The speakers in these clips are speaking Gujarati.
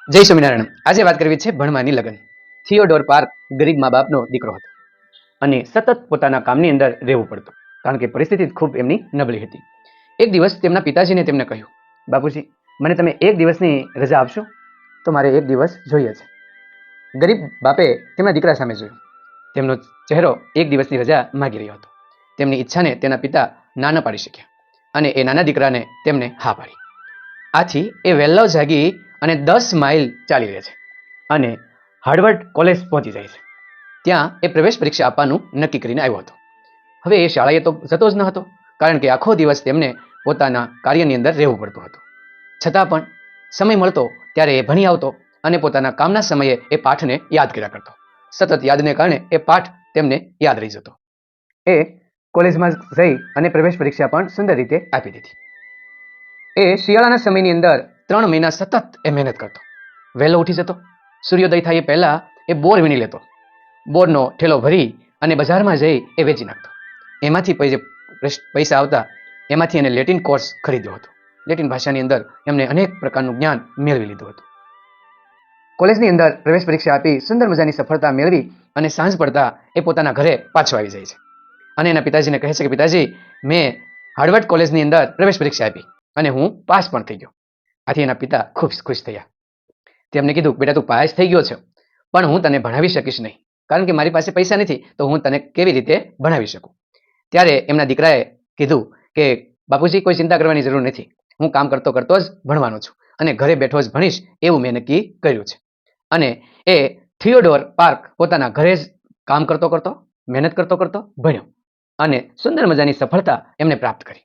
જય સ્વામિનારાયણ. આજે વાત કરવી છે ભણવાની લગન. થિયોડોર પાર્ક ગરીબ મા બાપનો દીકરો હતો અને સતત પોતાના કામની અંદર રહેવું પડતું, કારણ કે પરિસ્થિતિ ખૂબ એમની નબળી હતી. એક દિવસ તેમના પિતાજીને તેમને કહ્યું, બાપુજી, મને તમે એક દિવસની રજા આપશો? તો મારે એક દિવસ જોઈએ છે. ગરીબ બાપે તેમના દીકરા સામે જોયું. તેમનો ચહેરો એક દિવસની રજા માગી રહ્યો હતો. તેમની ઈચ્છાને તેના પિતા ના ન પાડી શક્યા અને એ નાના દીકરાને તેમને હા પાડી. આથી એ વહેલો જાગી અને 10 માઇલ ચાલી રહે છે અને હાર્વર્ડ કોલેજ પહોંચી જાય છે. ત્યાં એ પ્રવેશ પરીક્ષા આપવાનું નક્કી કરીને આવ્યો હતો. હવે એ શાળાએ તો જતો જ ન હતો, કારણ કે આખો દિવસ તેમને પોતાના કાર્યની અંદર રહેવું પડતું હતું. છતાં પણ સમય મળતો ત્યારે એ ભણી આવતો અને પોતાના કામના સમયે એ પાઠને યાદ કર્યા કરતો. સતત યાદને કારણે એ પાઠ તેમને યાદ રહી જતો. એ કોલેજમાં જઈ અને પ્રવેશ પરીક્ષા પણ સુંદર રીતે આપી દીધી. એ શિયાળાના સમયની અંદર 3 મહિના સતત એ મહેનત કરતો. વહેલો ઉઠી જતો, સૂર્યોદય થાય એ પહેલા એ બોર વીણી લેતો, બોરનો ઠેલો ભરી અને બજારમાં જઈ એ વેચી નાખતો. એમાંથી પૈસા આવતા એમાંથી એને લેટિન કોર્સ ખરીદ્યો હતો. લેટિન ભાષાની અંદર એમને અનેક પ્રકારનું જ્ઞાન મેળવી લીધું હતું. કોલેજની અંદર પ્રવેશ પરીક્ષા આપી સુંદર મજાની સફળતા મેળવી અને સાંજ પડતા એ પોતાના ઘરે પાછો આવી જાય છે અને એના પિતાજીને કહે છે કે પિતાજી, મેં હાર્વર્ડ કોલેજની અંદર પ્રવેશ પરીક્ષા આપી અને હું પાસ પણ થઈ ગયો. આથી એના પિતા ખૂબ ખુશ થયા. તેમને કીધું, બેટા, તું પાસ થઈ ગયો છે, પણ હું તને ભણાવી શકીશ નહીં, કારણ કે મારી પાસે પૈસા નથી, તો હું તને કેવી રીતે ભણાવી શકું? ત્યારે એમના દીકરાએ કીધું કે બાપુજી, કોઈ ચિંતા કરવાની જરૂર નથી, હું કામ કરતો કરતો જ ભણવાનો છું અને ઘરે બેઠો જ ભણીશ એવું મેં નક્કી કર્યું છે. અને એ થિયોડોર પાર્ક પોતાના ઘરે જ કામ કરતો કરતો, મહેનત કરતો કરતો ભણ્યો અને સુંદર મજાની સફળતા એમને પ્રાપ્ત કરી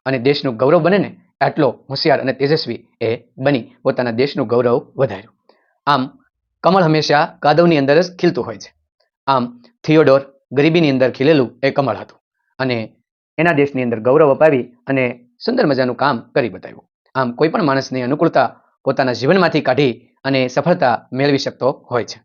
અને દેશનું ગૌરવ બને ને આટલો હોશિયાર અને તેજસ્વી એ બની પોતાના દેશનું ગૌરવ વધાર્યું. આમ કમળ હંમેશા કાદવની અંદર જ ખીલતું હોય છે. આમ થિયોડોર ગરીબીની અંદર ખીલેલું એ કમળ હતું અને એના દેશની અંદર ગૌરવ અપાવી અને સુંદર મજાનું કામ કરી બતાવ્યું. આમ કોઈ પણ માણસની અનુકૂળતા પોતાના જીવનમાંથી કાઢી અને સફળતા મેળવી શકતો હોય છે.